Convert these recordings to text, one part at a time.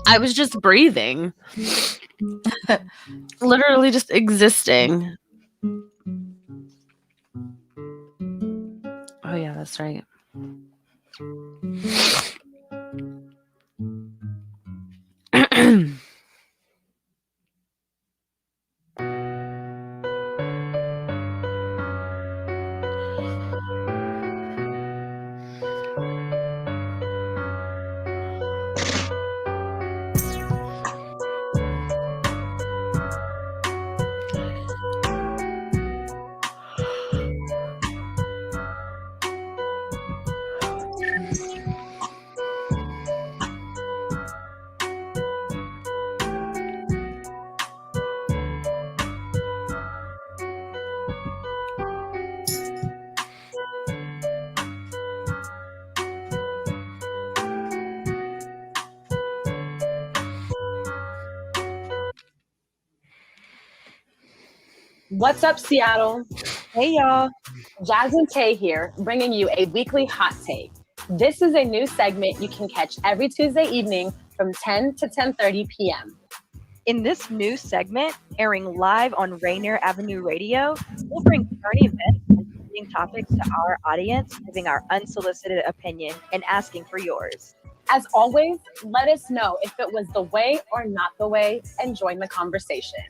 I was just breathing. Literally just existing. Oh yeah, that's right. What's up, Seattle? Hey, y'all. Jazz and Taé here, bringing you a weekly hot take. This is a new segment you can catch every Tuesday evening from 10 to 10:30 p.m. In this new segment, airing live on Rainier Avenue Radio, we'll bring current events and trending topics to our audience, giving our unsolicited opinion and asking for yours. As always, let us know if it was the way or not the way, and join the conversation.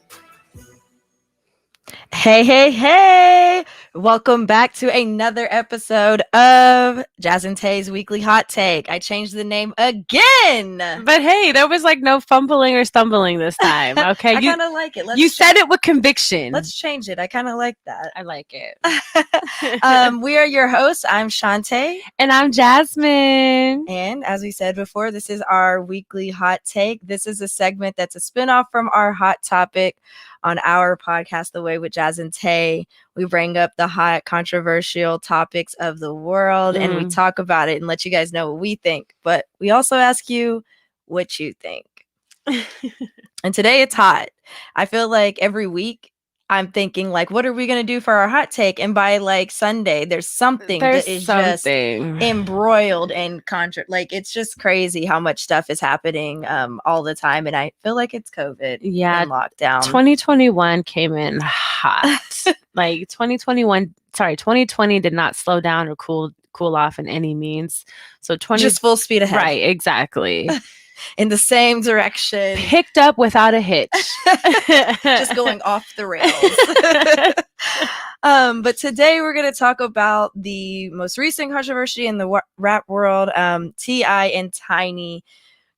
Hey. Welcome back to another episode of Jazz and Taé's Weekly Hot Take. I changed the name again. But hey, there was like no fumbling or stumbling this time. Okay. I kind of like it. You said it with conviction. Let's change it. I kind of like that. I like it. We are your hosts. I'm Shantae. And I'm Jasmine. And as we said before, this is our weekly hot take. This is a segment that's a spinoff from our hot topic on our podcast, The Way with Jazz and Taé. We bring up the hot, controversial topics of the world and we talk about it and let you guys know what we think. But we also ask you what you think. And today it's hot. I feel like every week I'm thinking, like, what are we going to do for our hot take? And by like Sunday, there's something just embroiled and like, it's just crazy how much stuff is happening all the time. And I feel like it's COVID and lockdown. 2021 came in hot. Like 2020 did not slow down or cool off in any means. So just full speed ahead. Right, exactly. In the same direction. Picked up without a hitch. Just going off the rails. But today we're going to talk about the most recent controversy in the rap world. T.I. and Tiny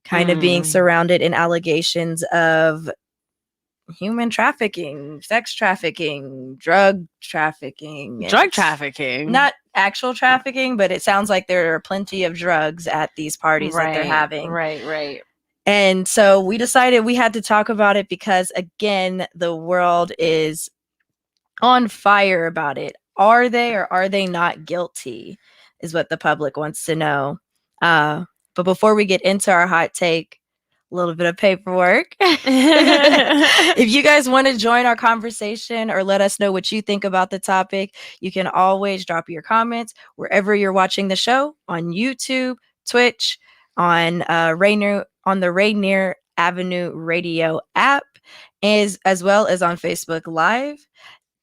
kind of being surrounded in allegations of human trafficking, sex trafficking, drug trafficking. Not actual trafficking, but it sounds like there are plenty of drugs at these parties that they're having. Right. And so we decided we had to talk about it because, again, the world is on fire about it. Are they or are they not guilty is what the public wants to know. But before we get into our hot take, a little bit of paperwork. If you guys want to join our conversation or let us know what you think about the topic, you can always drop your comments wherever you're watching the show, on YouTube, Twitch, on the Rainier Avenue Radio App, as well as on Facebook Live.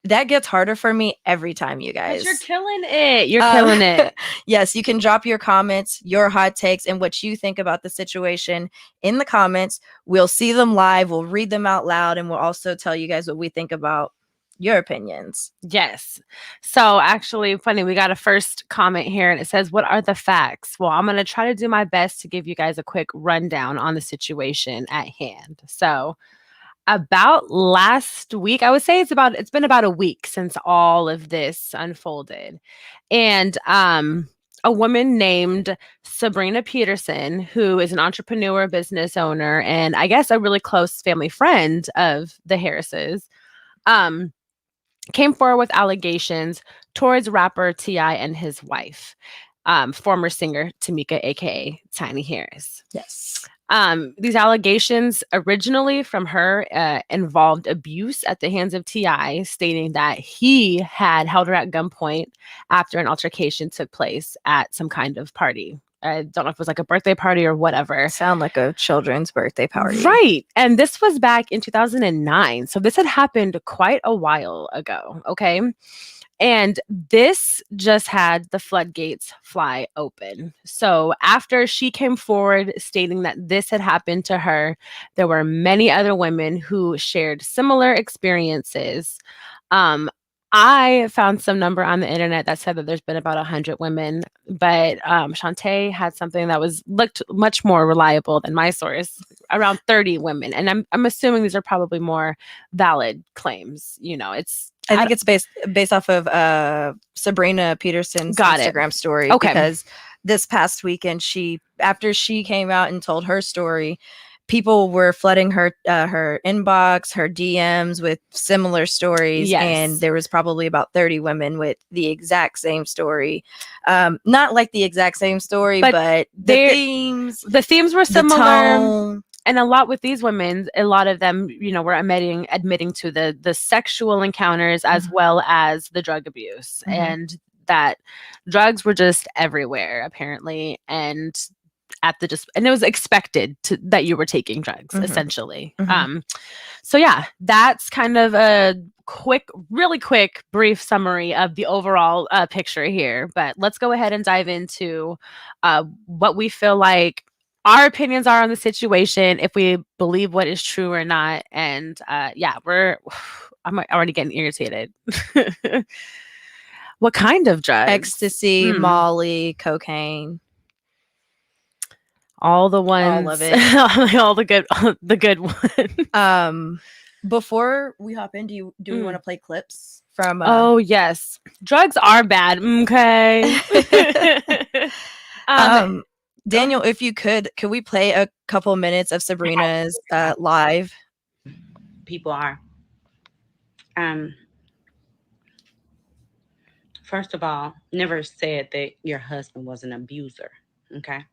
That gets harder for me every time, you guys. But you're killing it. Killing it. Yes, you can drop your comments, your hot takes, and what you think about the situation in the comments. We'll see them live. We'll read them out loud, and we'll also tell you guys what we think about your opinions. Yes. So actually, funny, we got a first comment here and it says, what are the facts? Well, I'm going to try to do my best to give you guys a quick rundown on the situation at hand. So about last week, I would say it's been about a week since all of this unfolded. And a woman named Sabrina Patterson, who is an entrepreneur, business owner, and I guess a really close family friend of the Harrises, came forward with allegations towards rapper T.I. and his wife, former singer Tamika, aka Tiny Harris. Yes. These allegations originally from her involved abuse at the hands of T.I., stating that he had held her at gunpoint after an altercation took place at some kind of party. I don't know if it was like a birthday party or whatever. Sound like a children's birthday party. Right. And this was back in 2009. So this had happened quite a while ago. Okay. And this just had the floodgates fly open. So after she came forward stating that this had happened to her, there were many other women who shared similar experiences. I found some number on the internet that said that there's been about 100 women, but Shantae had something that looked much more reliable than my source, around 30 women. And I'm assuming these are probably more valid claims. You know, I think it's based off of Sabrina Patterson's Instagram story. Okay. Because this past weekend, after she came out and told her story, people were flooding her inbox, her DMs with similar stories. Yes. And there was probably about 30 women with the exact same story. Not like the exact same story, but the themes were similar. The tone. And a lot with these women, a lot of them, you know, were admitting to the sexual encounters as well as the drug abuse, and that drugs were just everywhere apparently, and it was expected that you were taking drugs essentially. So yeah, that's kind of a really quick, brief summary of the overall picture here. But let's go ahead and dive into what we feel like our opinions are on the situation, if we believe what is true or not. And I'm already getting irritated. What kind of drugs? Ecstasy, Molly, cocaine. All the ones. All of it. All the good ones. Before we hop in, do we want to play clips from Oh yes. Drugs are bad. Okay. Daniel, if you could we play a couple minutes of Sabrina's live? People are. First of all, never said that your husband was an abuser, okay?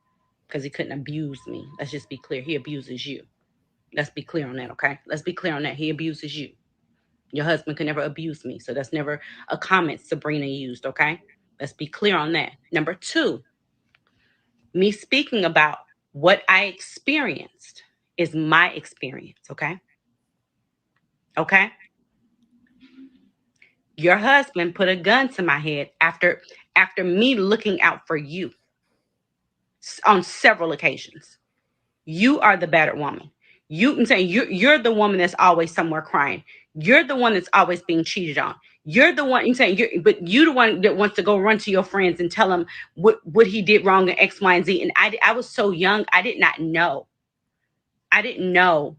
Because he couldn't abuse me. Let's just be clear. He abuses you. Let's be clear on that, okay? Let's be clear on that. He abuses you. Your husband could never abuse me. So that's never a comment Sabrina used, okay? Let's be clear on that. Number two, me speaking about what I experienced is my experience, okay? Okay? Your husband put a gun to my head after me looking out for you on several occasions. You are the battered woman. I'm saying you're the woman that's always somewhere crying. You're the one that's always being cheated on. You're the one, but you're the one that wants to go run to your friends and tell them what he did wrong in X, Y, and Z. And I was so young, I did not know. I didn't know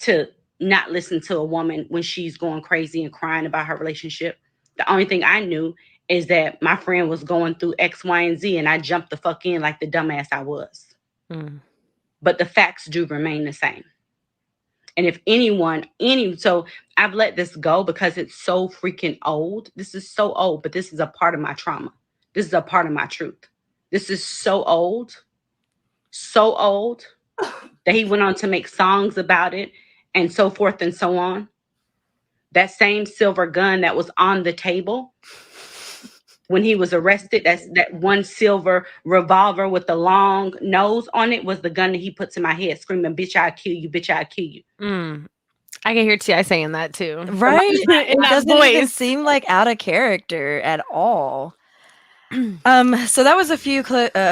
to not listen to a woman when she's going crazy and crying about her relationship. The only thing I knew is that my friend was going through X, Y, and Z, and I jumped the fuck in like the dumbass I was. But the facts do remain the same. And if so I've let this go because it's so freaking old. This is so old, but this is a part of my trauma. This is a part of my truth. This is so old that he went on to make songs about it and so forth and so on. That same silver gun that was on the table when he was arrested, that one silver revolver with the long nose on it was the gun that he put to my head, screaming, "Bitch, I'll kill you, bitch, I'll kill you." I can hear T.I. saying that too. Right? In It that doesn't voice. even seem like out of character at all. So that was a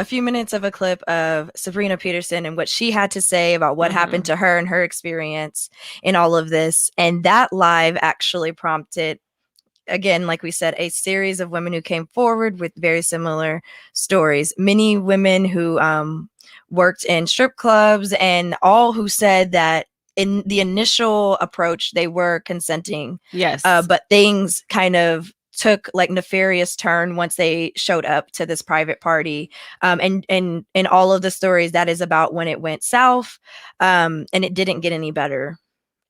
few minutes of a clip of Sabrina Patterson and what she had to say about what happened to her and her experience in all of this. And that live actually prompted, again, like we said, a series of women who came forward with very similar stories. Many women who worked in strip clubs and all who said that in the initial approach, they were consenting. Yes. But things kind of took like nefarious turn once they showed up to this private party. And in all of the stories, that is about when it went south. And it didn't get any better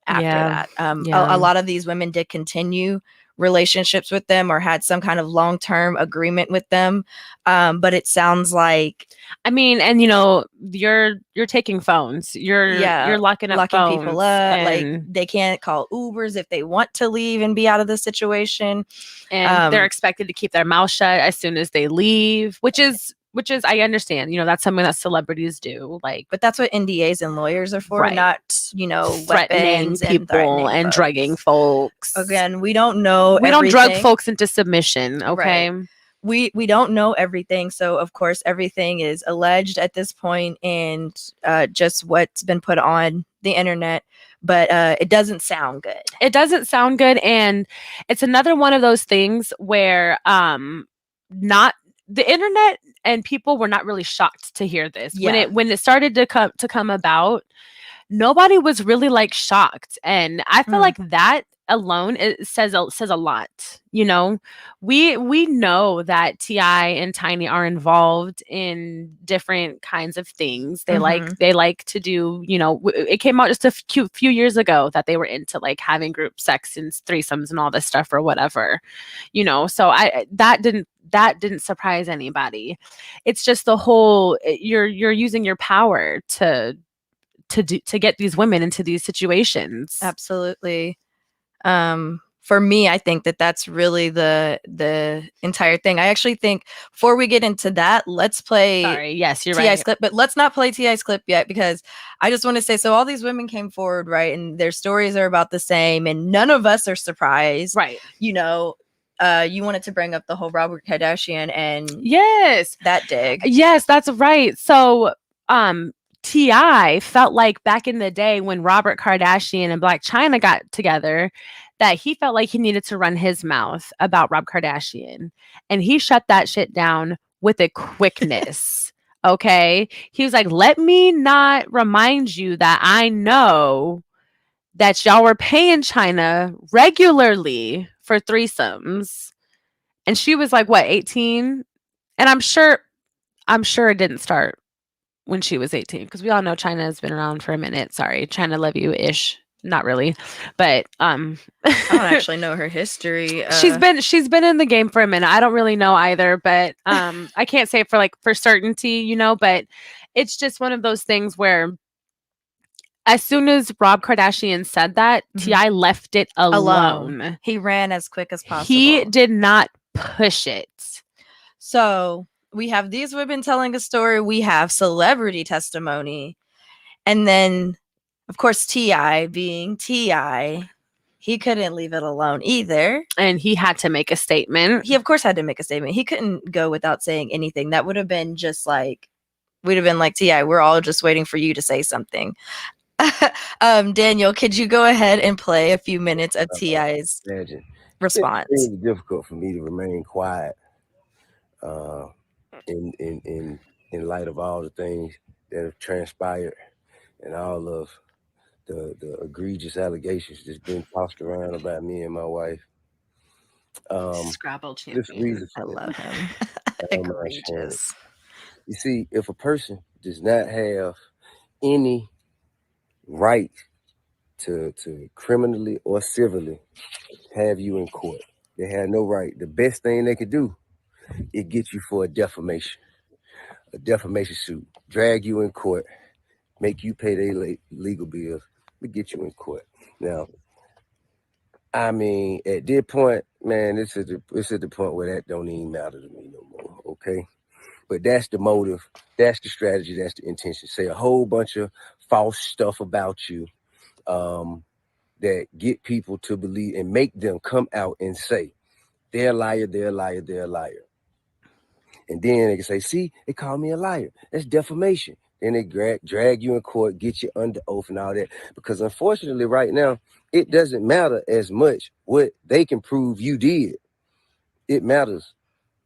after that. A lot of these women did continue relationships with them or had some kind of long-term agreement with them. But it sounds like, I mean, and you're taking phones. You're locking phones, people up. Like they can't call Ubers if they want to leave and be out of the situation. And they're expected to keep their mouth shut as soon as they leave, which is I understand. That's something that celebrities do. But that's what NDAs and lawyers are for, right. Not threatening people and drugging folks. Again, we don't know. We don't drug folks into submission. Okay. Right. We don't know everything, so of course everything is alleged at this point and just what's been put on the internet, but it doesn't sound good. It doesn't sound good, and it's another one of those things where not the internet and people were not really shocked to hear this. When it started to come about, nobody was really like shocked, and I feel like that alone it says a lot. We know that T.I. and Tiny are involved in different kinds of things. They like to do, it came out just a few years ago that they were into like having group sex and threesomes and all this stuff or whatever, so that didn't surprise anybody. It's just the whole you're using your power to get these women into these situations. Absolutely. For me, I think that's really the entire thing. I actually think before we get into that, let's play yes, you're T.I.'s right. clip, but let's not play T.I.'s clip yet, because I just want to say, so all these women came forward, right? And their stories are about the same, and none of us are surprised. Right. You wanted to bring up the whole Robert Kardashian and yes, that dig. Yes, that's right. So, T.I. felt like back in the day when Robert Kardashian and Blac Chyna got together, that he felt like he needed to run his mouth about Rob Kardashian. And he shut that shit down with a quickness. Okay? He was like, let me not remind you that I know that y'all were paying Chyna regularly for threesomes. And she was like, what, 18? And I'm sure it didn't start when she was 18, because we all know Chyna has been around for a minute. Sorry, Chyna love you ish. Not really, but I don't actually know her history. She's been in the game for a minute. I don't really know either, but I can't say for certainty, but it's just one of those things where as soon as Rob Kardashian said that, T.I. left it alone. He ran as quick as possible. He did not push it. So we have these women telling a story. We have celebrity testimony. And then, of course, T.I. being T.I., he couldn't leave it alone either. And he had to make a statement. He, of course, had to make a statement. He couldn't go without saying anything. That would have been just like, we'd have been like, T.I., we're all just waiting for you to say something. Daniel, could you go ahead and play a few minutes of T.I.'s response? It's really difficult for me to remain quiet in light of all the things that have transpired and all of the egregious allegations that's been tossed around about me and my wife. Scrabble champion. I love him. Egregious. You see, if a person does not have any right to criminally or civilly have you in court, they have no right. The best thing they could do is get you for a defamation suit, drag you in court, make you pay their legal bills, but get you in court. Now, I mean, at this point, man, it's at the point where that don't even matter to me no more, okay? But that's the motive, that's the strategy, that's the intention. Say a whole bunch of false stuff about you that get people to believe and make them come out and say, they're a liar, they're a liar, they're a liar. And then they can say, see, they call me a liar. That's defamation. Then they drag you in court, get you under oath and all that. Because unfortunately right now, it doesn't matter as much what they can prove you did. It matters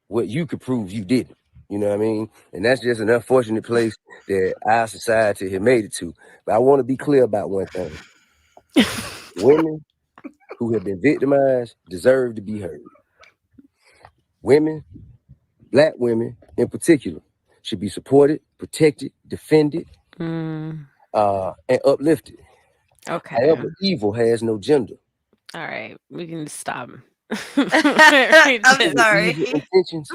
what you could prove you didn't. You know what I mean? And that's just an unfortunate place that our society has made it to. But I want to be clear about one thing. Women who have been victimized deserve to be heard. Women, Black women in particular, should be supported, protected, defended, and uplifted. Okay. However, evil has no gender. All right. We can stop. I'm sorry. Evil intentions.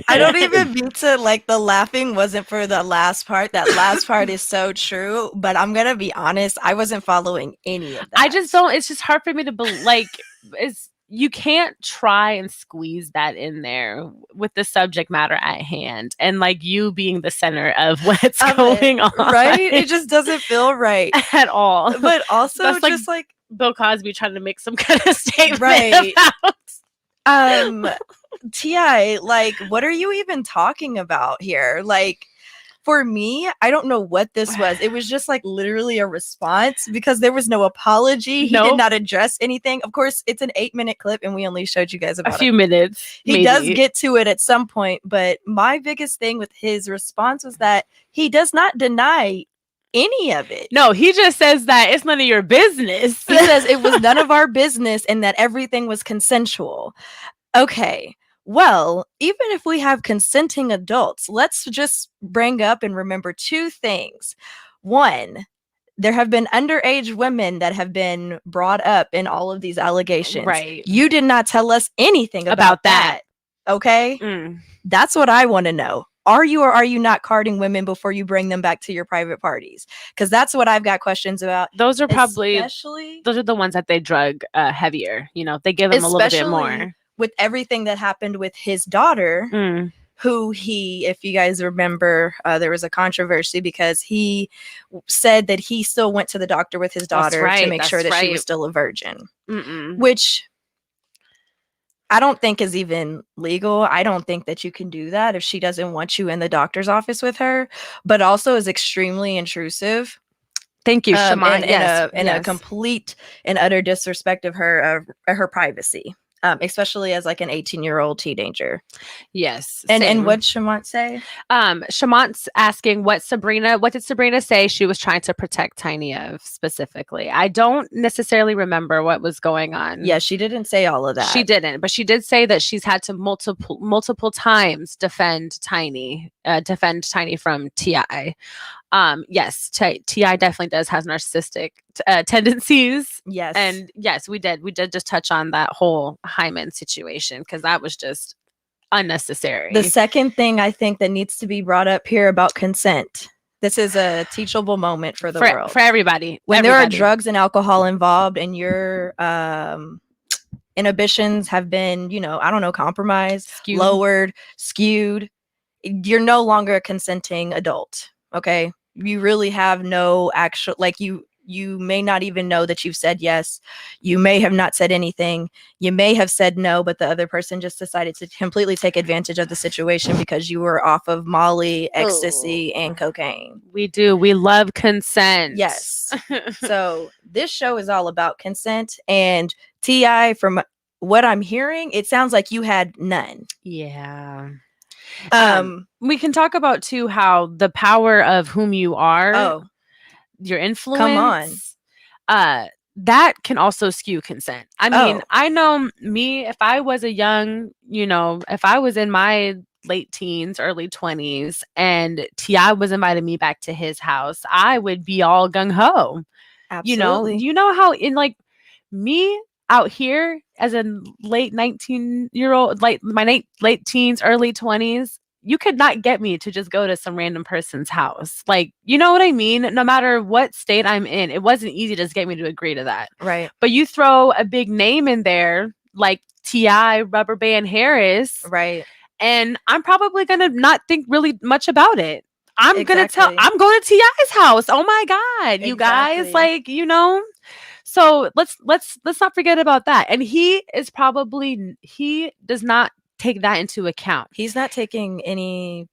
I don't even mean to, like, the laughing wasn't for the last part. That last part is so true, but I'm gonna be honest, I wasn't following any of that. I just don't. It's just hard for me to like. You can't try and squeeze that in there with the subject matter at hand, and like you being the center of what's going on, right? It just doesn't feel right at all. But also, that's just like Bill Cosby trying to make some kind of statement, right? About T.I., like, what are you even talking about here? Like, for me, I don't know what this was. It was just like literally a response because there was no apology. He did not address anything. Of course, it's an 8-minute clip and we only showed you guys about a few minutes. He does get to it at some point, but my biggest thing with his response was that he does not deny any of it. No, he just says that it's none of your business. He says it was none of our business and that everything was consensual. Okay. Well, even if we have consenting adults, let's just bring up and remember two things. One, there have been underage women that have been brought up in all of these allegations. Right. You did not tell us anything about that. Okay? That's what I want to know. Are you or are you not carding women before you bring them back to your private parties? Because that's what I've got questions about. Those are probably, those are the ones that they drug heavier. You know, they give them a little bit more. With everything that happened with his daughter, who he, if you guys remember, there was a controversy because he said that he still went to the doctor with his daughter to make sure that she was still a virgin, which I don't think is even legal. I don't think that you can do that if she doesn't want you in the doctor's office with her, but also is extremely intrusive. Thank you, Shaman. In a complete and utter disrespect of her privacy. Especially as like an 18-year-old teenager. Yes. And what'd Shamant say? Shamant's asking what did Sabrina say she was trying to protect Tiny of specifically? I don't necessarily remember what was going on. Yeah, she didn't say all of that. She didn't, but she did say that she's had to multiple times defend Tiny from T.I. Yes, T.I. definitely has narcissistic tendencies. Yes. And yes, we did just touch on that whole Hyman situation because that was just unnecessary. The second thing I think that needs to be brought up here about consent. This is a teachable moment for the world. For everybody. When there are drugs and alcohol involved and your inhibitions have been, compromised, lowered, skewed, you're no longer a consenting adult. Okay. You really have no actual, you may not even know that you've said yes. You may have not said anything. You may have said no, but the other person just decided to completely take advantage of the situation because you were off of Molly, ecstasy, and cocaine. We do. We love consent. Yes. So this show is all about consent. And T.I., from what I'm hearing, it sounds like you had none. Yeah. We can talk about too how the power of whom you are, your influence, come on, that can also skew consent. I mean, I know me, if I was if I was in my late teens, early 20s, and T.I. was inviting me back to his house, I would be all gung ho. Absolutely. You know how in like me out here as a late 19-year-old, like my late teens, early 20s, you could not get me to just go to some random person's house. Like, you know what I mean? No matter what state I'm in, it wasn't easy to just get me to agree to that. Right. But you throw a big name in there, like T.I., Rubber Band Harris. Right. And I'm probably going to not think really much about it. I'm going to T.I.'s house. Oh my God, you guys, So let's not forget about that. And he does not take that into account. He's not taking any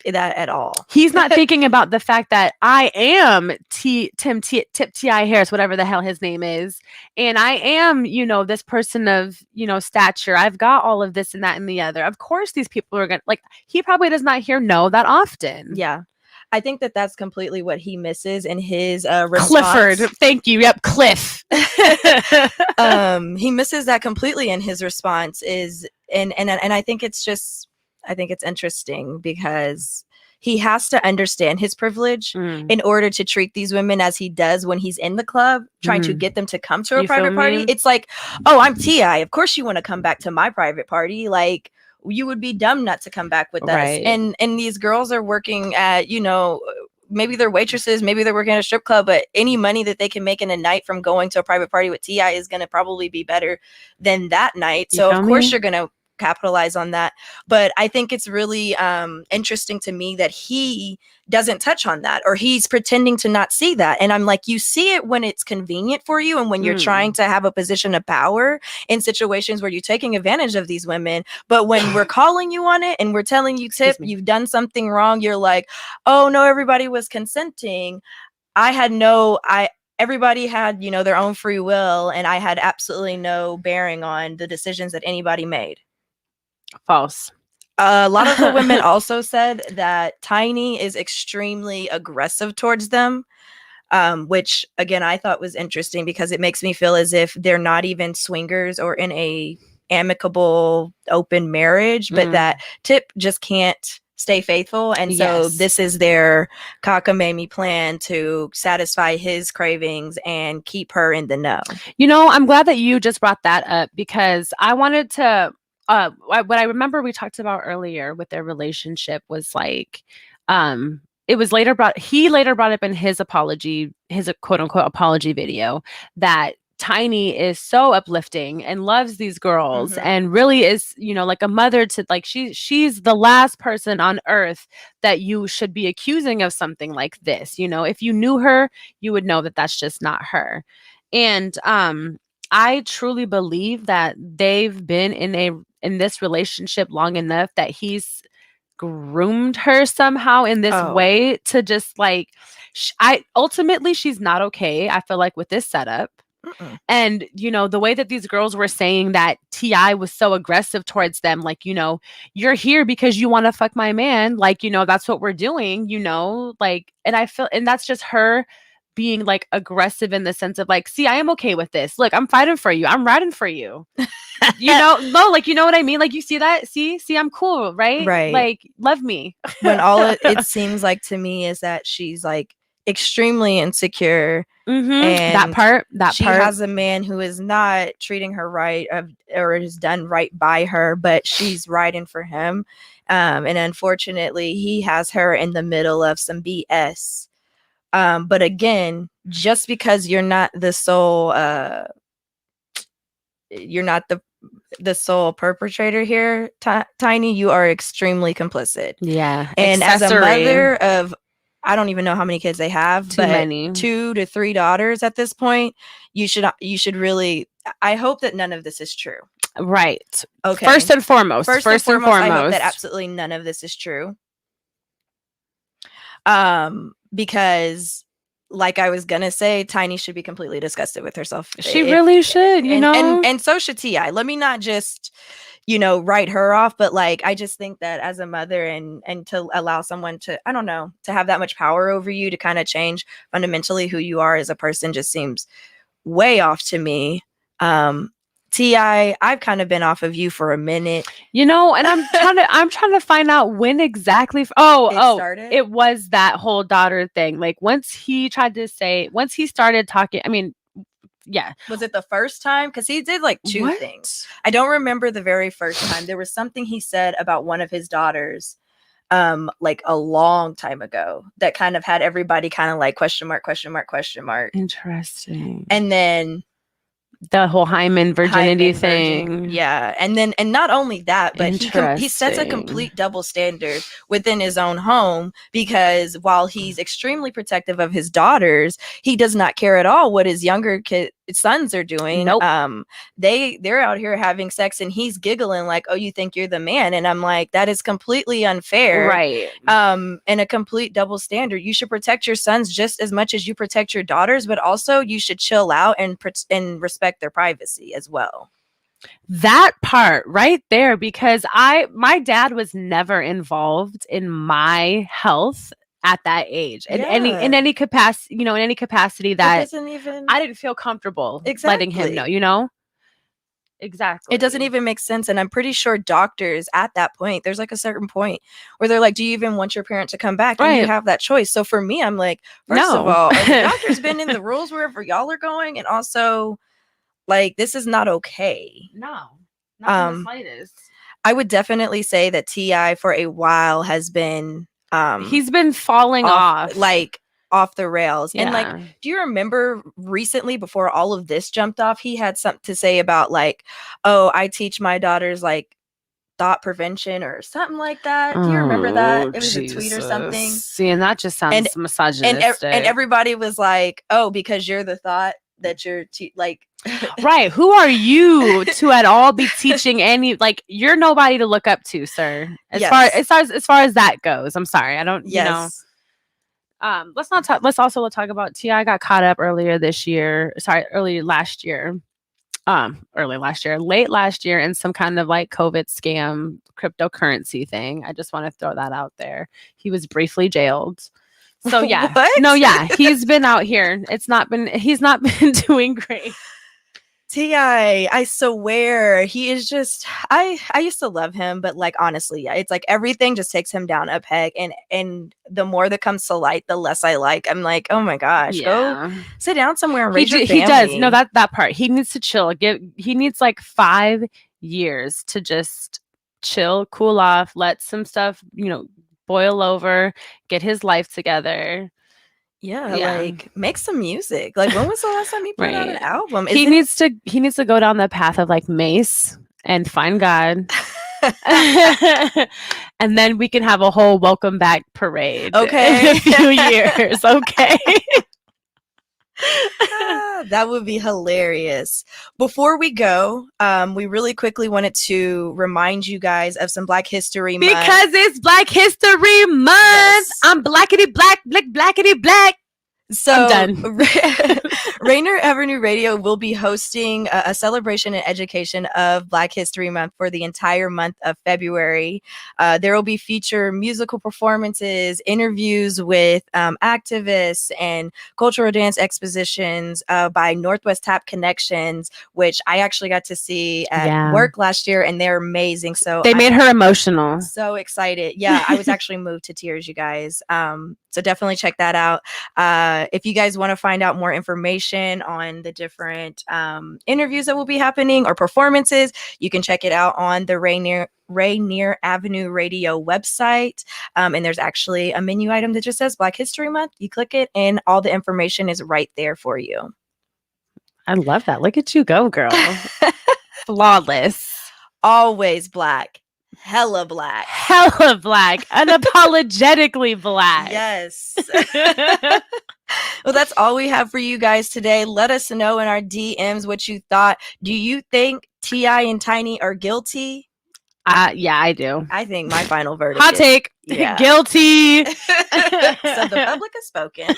that at all. He's not thinking about the fact that I am Tip T.I. Harris, whatever the hell his name is. And I am, you know, this person of, you know, stature. I've got all of this and that and the other. Of course, these people are going to, like, he probably does not hear no that often. Yeah. I think that that's completely what he misses in his response. Clifford. Thank you. Yep. Cliff. He misses that completely in his response and I think it's just, I think it's interesting because he has to understand his privilege in order to treat these women as he does when he's in the club, trying to get them to come to a private party. It's like, oh, I'm T.I. Of course you want to come back to my private party. Like, you would be dumb not to come back with us. And these girls are working at, you know, maybe they're waitresses, maybe they're working at a strip club, but any money that they can make in a night from going to a private party with T.I. is going to probably be better than that night. So of course you're going to capitalize on that. But I think it's really interesting to me that he doesn't touch on that, or he's pretending to not see that. And I'm like, you see it when it's convenient for you and when you're trying to have a position of power in situations where you're taking advantage of these women. But when we're calling you on it and we're telling you, Tip, you've done something wrong, you're like, oh no, everybody was consenting. Everybody had, you know, their own free will, and I had absolutely no bearing on the decisions that anybody made. False. A lot of the women also said that Tiny is extremely aggressive towards them, which again I thought was interesting because it makes me feel as if they're not even swingers or in a amicable open marriage, but that Tip just can't stay faithful, and so this is their cockamamie plan to satisfy his cravings and keep her in the know. You know, I'm glad that you just brought that up because I wanted to. What I remember we talked about earlier with their relationship was like, it was he later brought up in his apology, his quote unquote apology video, that Tiny is so uplifting and loves these girls and really is, you know, like a mother to, like, she's the last person on earth that you should be accusing of something like this. You know, if you knew her, you would know that that's just not her. And I truly believe that they've been in this relationship long enough that he's groomed her somehow in this way to just like, ultimately she's not okay, I feel like, with this setup. And, you know, the way that these girls were saying that T.I. was so aggressive towards them, like, you know, you're here because you want to fuck my man. Like, you know, that's what we're doing, you know, like, and I feel, and that's just her being like aggressive in the sense of like, see, I am okay with this. Look, I'm fighting for you. I'm riding for you. You know, no, like, you know what I mean? Like, you see that? See, I'm cool, right? Right. Like, love me. When all it seems like to me is that she's like extremely insecure. And that part she has a man who is not treating her right or has done right by her, but she's riding for him. And unfortunately, he has her in the middle of some BS. But again, just because you're not the sole, you're not the sole perpetrator here, Tiny, you are extremely complicit. Yeah. And as a mother of, I don't even know how many kids they have, but many. 2 to 3 daughters at this point, you should really, I hope that none of this is true. Right. Okay. First and foremost. I hope that absolutely none of this is true. Because like I was gonna say, Tiny should be completely disgusted with herself. She really should, you know, and so should T.I. Let me not just, you know, write her off, but like, I just think that as a mother and to allow someone to, I don't know, to have that much power over you to kind of change fundamentally who you are as a person just seems way off to me. T.I., I've kind of been off of you for a minute, you know, and I'm trying to find out when exactly. It was that whole daughter thing. Like once he started talking, I mean, yeah. Was it the first time? Because he did like 2 things. I don't remember the very first time. There was something he said about one of his daughters, like a long time ago, that kind of had everybody kind of like question mark. Interesting. And then the whole hymen virginity thing. Yeah. And not only that, but he sets a complete double standard within his own home, because while he's extremely protective of his daughters, he does not care at all what his younger sons are doing. Nope. They're out here having sex and he's giggling like, oh, you think you're the man? And I'm like, that is completely unfair. Right. And a complete double standard. You should protect your sons just as much as you protect your daughters, but also you should chill out and respect their privacy as well. That part right there, because my dad was never involved in my health at that age in any capacity, in any capacity that I didn't feel comfortable letting him know, Exactly. It doesn't even make sense. And I'm pretty sure doctors at that point, there's like a certain point where they're like, do you even want your parent to come back? And you have that choice. So for me, I'm like, first of all, are the doctors bending the rules wherever y'all are going? And also, like, this is not okay. No, not in the slightest. I would definitely say that T.I. for a while has been he's been falling off the rails. And like, do you remember recently, before all of this jumped off, he had something to say about like, oh, I teach my daughters like thought prevention or something like that. Do you remember that? It was a tweet or something. See, and that just sounds misogynistic. And everybody was like, oh, because you're the thought that you're right. Who are you to at all be teaching any, like, you're nobody to look up to, sir. As far as that goes. I'm sorry. I don't, let's also talk about T.I. got caught up late last year in some kind of like COVID scam cryptocurrency thing. I just want to throw that out there. He was briefly jailed. So yeah. What? No, yeah. He's been out here. He's not been doing great. T.I., I swear, he is just, I used to love him, but like, honestly, it's like everything just takes him down a peg, and the more that comes to light, the less I like. I'm like, oh my gosh, go sit down somewhere and raise your family. He does. No, that part. He needs to chill. He needs like 5 years to just chill, cool off, let some stuff, boil over, get his life together. Yeah, like make some music. Like, when was the last time he put out an album? He needs to go down the path of like Mace and find God. And then we can have a whole welcome back parade. Okay. In a few years. Okay. That would be hilarious. Before we go, we really quickly wanted to remind you guys of some Black History Month. Because it's Black History Month. Yes. I'm blackity black, blackity black. So I'm done. Rainier Avenue Radio will be hosting a celebration and education of Black History Month for the entire month of February. There will be featured musical performances, interviews with activists, and cultural dance expositions by Northwest Tap Connections, which I actually got to see at work last year, and they're amazing. So they made her emotional. So excited. Yeah, I was actually moved to tears, you guys. So definitely check that out. If you guys want to find out more information on the different interviews that will be happening or performances, you can check it out on the Rainier Avenue Radio website. And there's actually a menu item that just says Black History Month. You click it and all the information is right there for you. I love that. Look at you go, girl. Flawless. Always Black. Hella black. Unapologetically black. Yes. Well, that's all we have for you guys today. Let us know in our DMs what you thought. Do you think T.I. and Tiny are guilty? Yeah, I do. I think my final verdict Hot take. Guilty. So the public has spoken.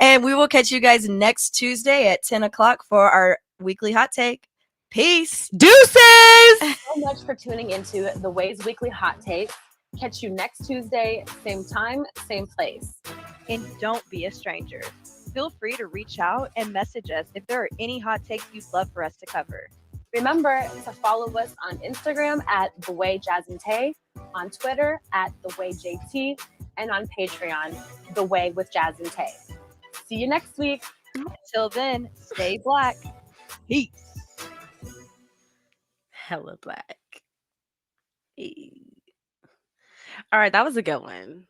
And we will catch you guys next Tuesday at 10 o'clock for our weekly hot take. Peace. Deuces. So much for tuning into The Way's Weekly Hot Take. Catch you next Tuesday, same time, same place. And don't be a stranger. Feel free to reach out and message us if there are any hot takes you'd love for us to cover. Remember to follow us on Instagram at The Way Jazz and Taé, on Twitter at The Way JT, and on Patreon, The Way with Jazz and Taé. See you next week. Until then, stay black. Peace. Hella black. All right, that was a good one.